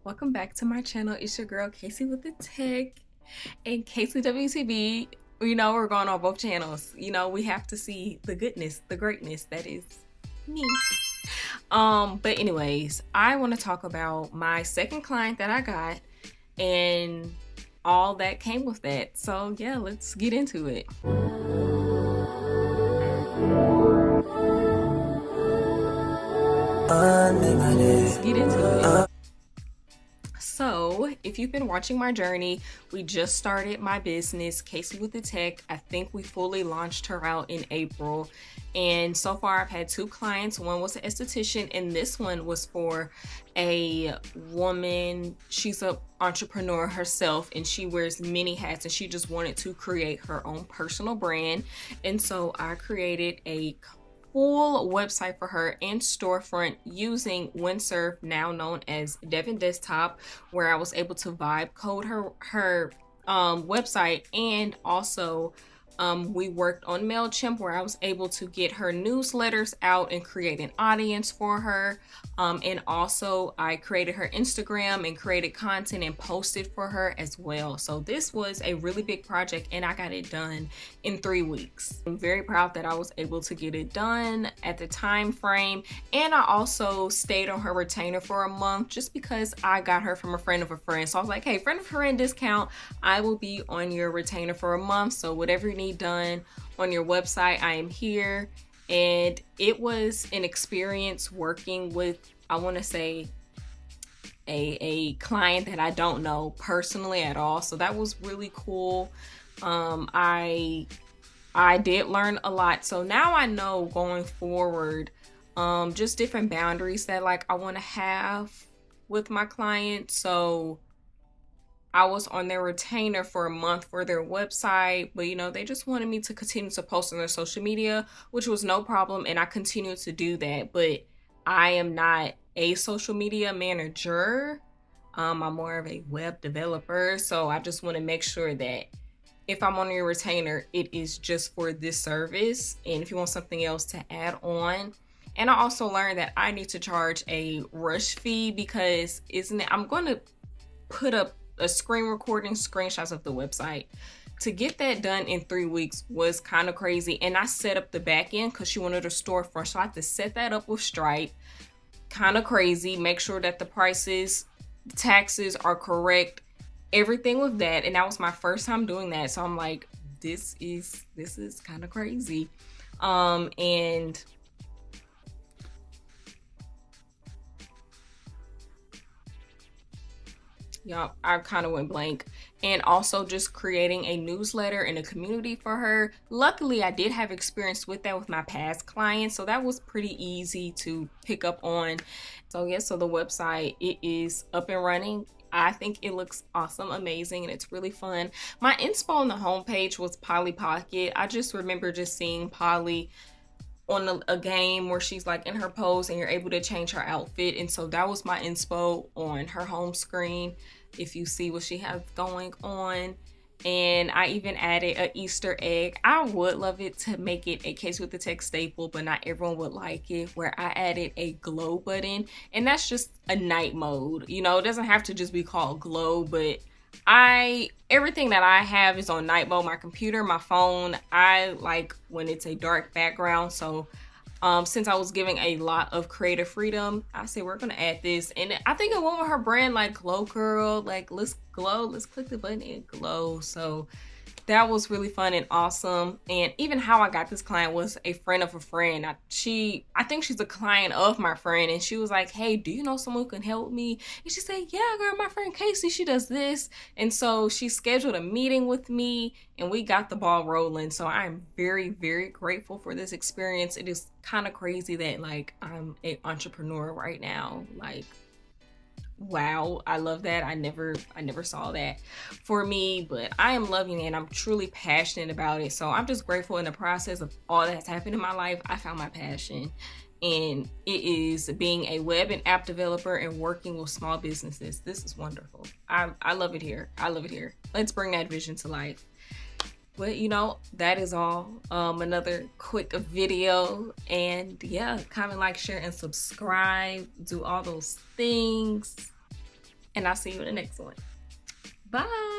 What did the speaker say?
Welcome back to my channel. It's your girl Casey with the Tech and Casey WTB. We're going on both channels. We have to see the goodness, the greatness that is me. But anyways, I want to talk about my second client that I got and all that came with that. So yeah, let's get into it. Let's get into it. So if you've been watching my journey, we just started my business, Casey with the Tech. I think we fully launched her out in April. And so far I've had two clients. One was an esthetician and this one was for a woman. She's an entrepreneur herself and she wears many hats and she just wanted to create her own personal brand. And so I created a full website for her and storefront using Windsurf, now known as Devon Desktop, where I was able to vibe code her website, and also we worked on MailChimp where I was able to get her newsletters out and create an audience for her. And also I created her Instagram and created content and posted for her as well. So this was a really big project and I got it done in 3 weeks. I'm very proud that I was able to get it done at the time frame. And I also stayed on her retainer for a month just because I got her from a friend of a friend. So I was like, hey, friend of a friend discount, I will be on your retainer for a month. So whatever you need done on your website, I am here. And it was an experience working with, I want to say, a client that I don't know personally at all. So that was really cool. I did learn a lot. So now I know going forward, just different boundaries that I want to have with my clients. So I was on their retainer for a month for their website, but they just wanted me to continue to post on their social media, which was no problem. And I continued to do that, but I am not a social media manager. I'm more of a web developer. So I just want to make sure that if I'm on your retainer, it is just for this service. And if you want something else to add on. And I also learned that I need to charge a rush fee because I'm going to put up a screen recording, screenshots of the website. To get that done in 3 weeks was kind of crazy. And I set up the back end because she wanted a storefront. So I had to set that up with Stripe. Kind of crazy. Make sure that the prices, the taxes are correct. Everything with that. And that was my first time doing that. So I'm like, this is kind of crazy. And yeah, I kind of went blank. And also just creating a newsletter and a community for her. Luckily, I did have experience with that with my past clients. So that was pretty easy to pick up on. So yeah, so the website, it is up and running. I think it looks awesome, amazing, and it's really fun. My inspo on the homepage was Polly Pocket. I just remember just seeing Polly on a game where she's in her pose and you're able to change her outfit. And so that was my inspo on her home screen, if you see what she has going on. And I even added an Easter egg. I would love it to make it a Case with the Tech staple, but not everyone would like it, where I added a glow button. And that's just a night mode. It doesn't have to just be called glow, but everything that I have is on night mode. My computer, my phone, I like when it's a dark background. So since I was giving a lot of creative freedom, I said we're gonna add this. And I think it went with her brand, Glow Girl, let's glow, let's click the button and glow. So that was really fun and awesome. And even how I got this client was a friend of a friend. I think she's a client of my friend, and she was like, hey, do you know someone who can help me? And she said, yeah, girl, my friend Casey, she does this. And so she scheduled a meeting with me and we got the ball rolling. So I'm very, very grateful for this experience. It is kind of crazy that I'm an entrepreneur right now. Wow, I love that. I never saw that for me, but I am loving it and I'm truly passionate about it. So I'm just grateful in the process of all that's happened in my life. I found my passion, and it is being a web and app developer and working with small businesses. This is wonderful. I love it here. I love it here. Let's bring that vision to life. But that is all. Another quick video, and yeah, comment, like, share, and subscribe. Do all those things. and I'll see you in the next one. Bye.